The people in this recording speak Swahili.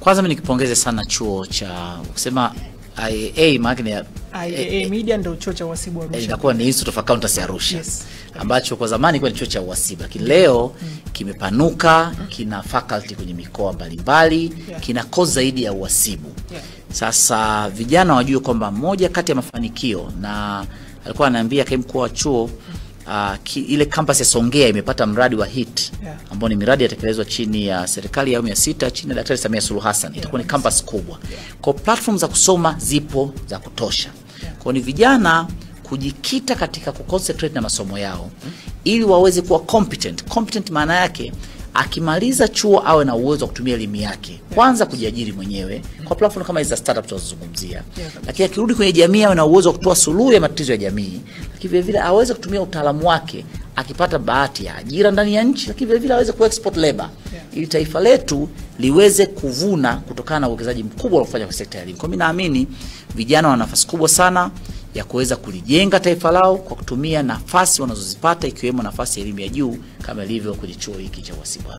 Kwanza mimi nikipongeze sana chuo cha kusema IAA maana IAA Media ndio chuo cha uhasibu Arusha. Inakuwa ni Institute of Accountants Arusha. Yes. Ambacho kwa zamani kwa ni chuo cha uhasibu, lakini leo kimepanuka, kina faculty kwenye mikoa mbalimbali, kina kozi zaidi ya uhasibu. Sasa vijana wajue kwamba moja kati ya mafanikio, na alikuwa ananiambia kaimu mkuu wa chuo ile campus ya Songea imepata mradi wa HIT ambao ni miradi yatekelezwa chini ya serikali ya awamu ya 6 chini ya Daktari Samia Suluhu Hassan. Itakuwa ni campus kubwa. Kwa platform za kusoma zipo za kutosha. Kwa ni vijana kujikita katika kuconcentrate na masomo yao ili waweze kuwa competent. Competent maana yake akimaliza chuo awe na uwezo wa kutumia elimu yake. Kwanza kujiajiri mwenyewe kwa platform kama hizo za startup tunazozungumzia. Lakini akirudi kwenye jamii awe na uwezo wa kutoa suluhu ya matatizo ya jamii. Lakini vile vile aweze kutumia utaalamu wake akipata bahati ya ajira ndani ya nchi, lakini vile vile aweze kuexport labor ili taifa letu liweze kuvuna kutokana na uwekezaji mkubwa unaofanywa kwa sekta ya elimu. Kwa mimi naamini vijana wana nafasi kubwa sana ya kuweza kulijenga taifa lao kwa kutumia nafasi wanazozipata, ikiwemo nafasi ya elimu ya juu kama ilivyo kwenye chuo hiki cha uhasibu.